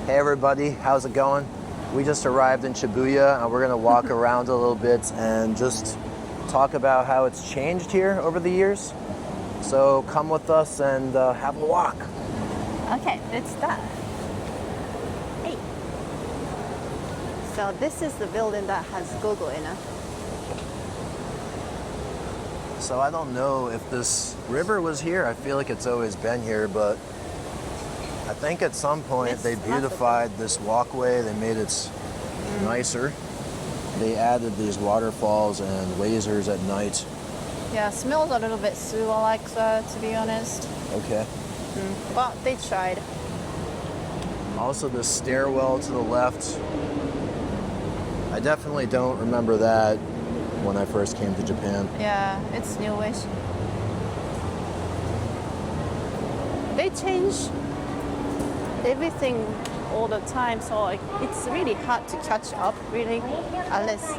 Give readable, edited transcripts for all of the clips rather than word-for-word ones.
Hey everybody, how's it going? We just arrived in Shibuya and we're gonna walk around a little bit and just talk about how it's changed here over the years. So come with us and have a walk. Okay, let's start. Hey. So this is the building that has Google in it. So I don't know if this river was here. I feel like it's always been here, but I think at some point they beautified this walkway. They made it nicer. They added these waterfalls and lasers at night. Yeah, smells a little bit sewer-like, to be honest. Okay. But they tried. Also the stairwell to the left. I definitely don't remember that when I first came to Japan. Yeah, it's newish. They change everything all the time, so like, it's really hard to catch up, really, unless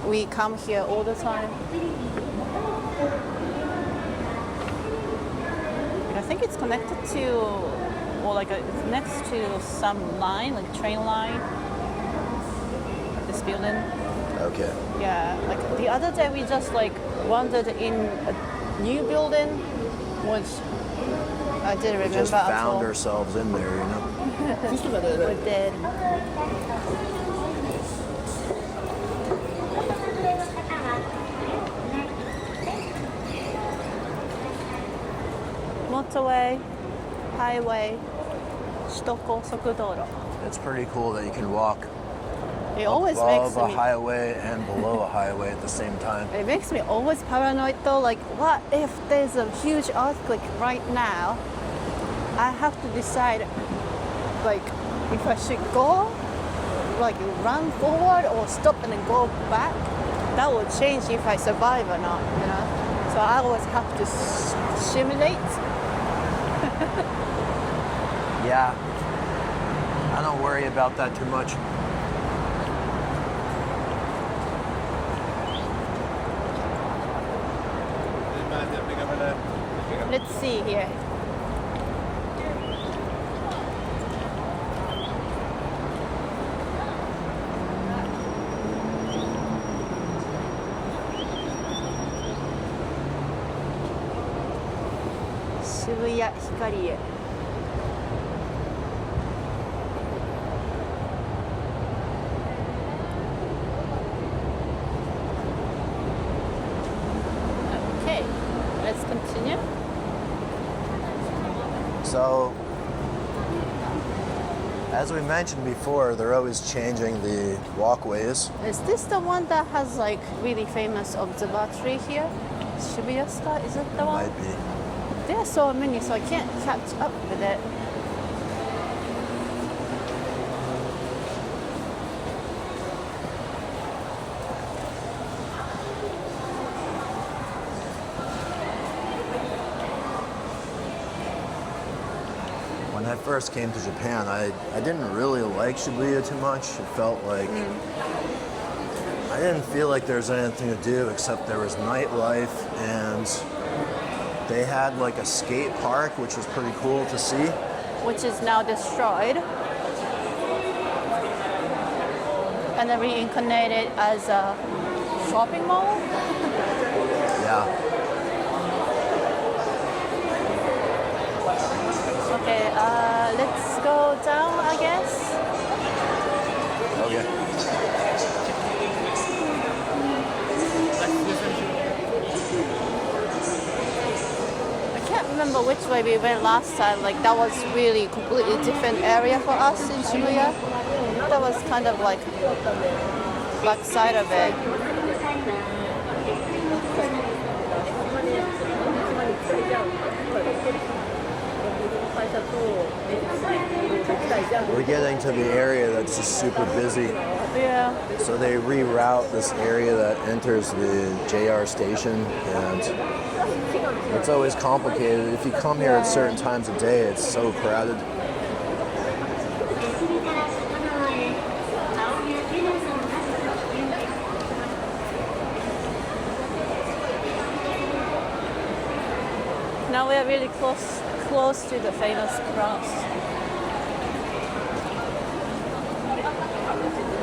we come here all the time. I think it's connected to, or like it's next to some line, like train line. This building. Okay. Yeah, like the other day we just like wandered in a new building, which I didn't remember just at found all. ourselves in there, you know? We did. Motorway, highway, 首都高速道路. It's pretty cool that you can walk It always above makes a me. highway and below a highway at the same time. It makes me always paranoid though. Like, what if there's a huge earthquake right now? I have to decide, like, if I should go, like, run forward or stop and then go back. That will change if I survive or not, you know? So I always have to simulate. Yeah. I don't worry about that too much. Let's see here. Shibuya Sky. Okay, let's continue. So, as we mentioned before, they're always changing the walkways. Is this the one that has like really famous observatory here? Shibuya Sky, is it the one? Might be. There are so many, so I can't catch up with it. When I first came to Japan, I didn't really like Shibuya too much. It felt like I didn't feel like there was anything to do except there was nightlife, and they had like a skate park, which was pretty cool to see. Which is now destroyed and then reincarnated as a shopping mall. Yeah. Okay, let's go down, I guess. Okay. I can't remember which way we went last time. Like, that was really completely different area for us in Shibuya. That was kind of like back side of it. We're getting to the area that's just super busy. Yeah. So they reroute this area that enters the JR station, and it's always complicated. If you come here at certain times of day, it's so crowded. Now we are really close to the famous cross.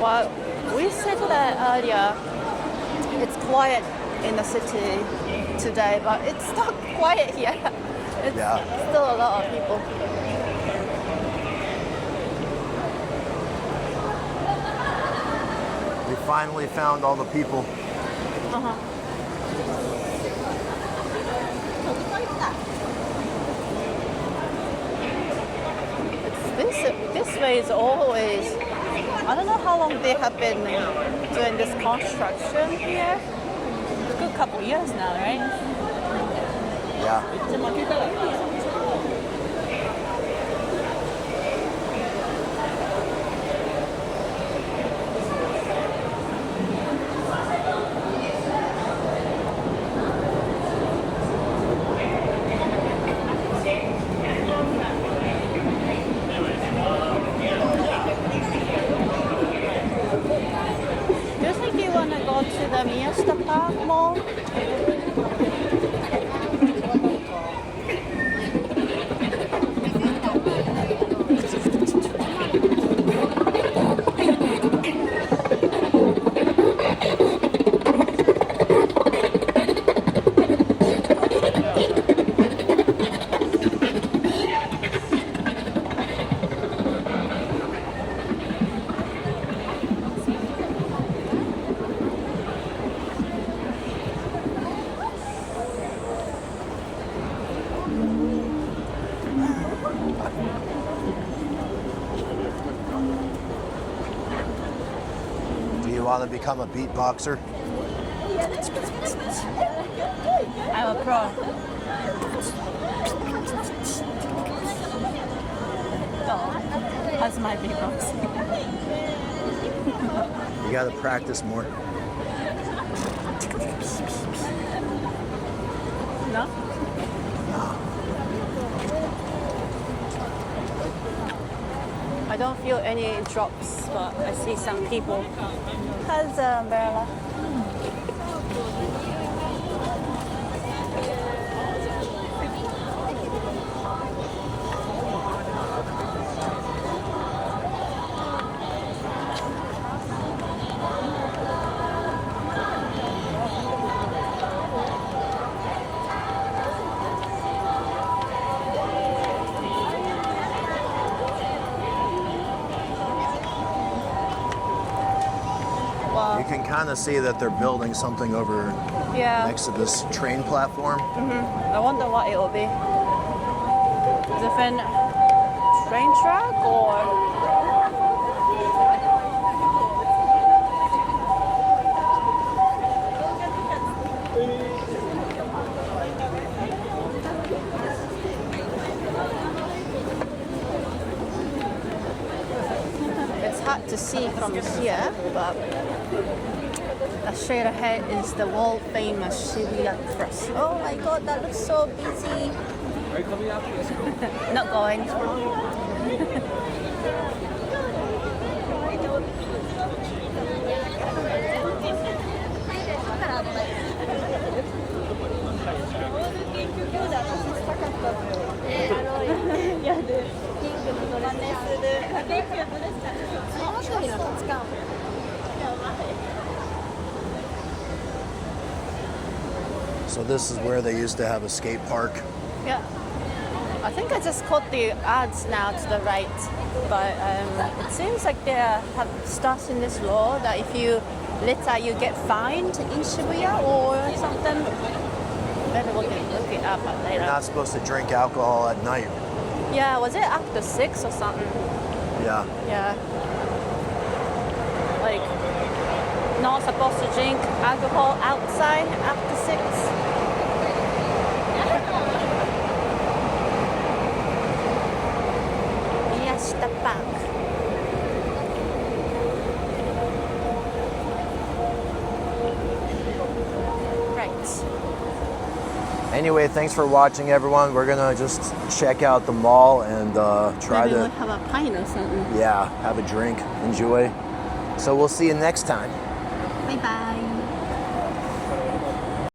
Well, we said that earlier. It's quiet in the city today, but it's not quiet here. It's still a lot of people. We finally found all the people. This way is always. I don't know how long they have been doing this construction here. It's a good couple years now, right? Yeah. Do you think you want to go to the Miyashita Park Mall? Do you want to become a beatboxer? I'm a pro. Oh, that's my beatbox. You got to practice more. No? I don't feel any drops, but I see some people. How's the umbrella? Wow. You can kind of see that they're building something over next to this train platform. I wonder what it will be. Different train track or? It's hard to see from here, but straight ahead is the world famous Shibuya Cross. Oh my god, that looks so busy. Are you coming after this? Not going. So this is where they used to have a skate park. Yeah. I think I just caught the ads now to the right, but it seems like they have stuff in this law that if you litter, you get fined in Shibuya or something. Better look it up later. You're not supposed to drink alcohol at night. Yeah, was it after 6 or something? Yeah. Yeah. Like, not supposed to drink alcohol outside after 6. Miyashita Park. Right. Anyway, thanks for watching, everyone. We're gonna just check out the mall and try Maybe to we'll have a pint or something. have a drink, enjoy. So we'll see you next time. Bye bye.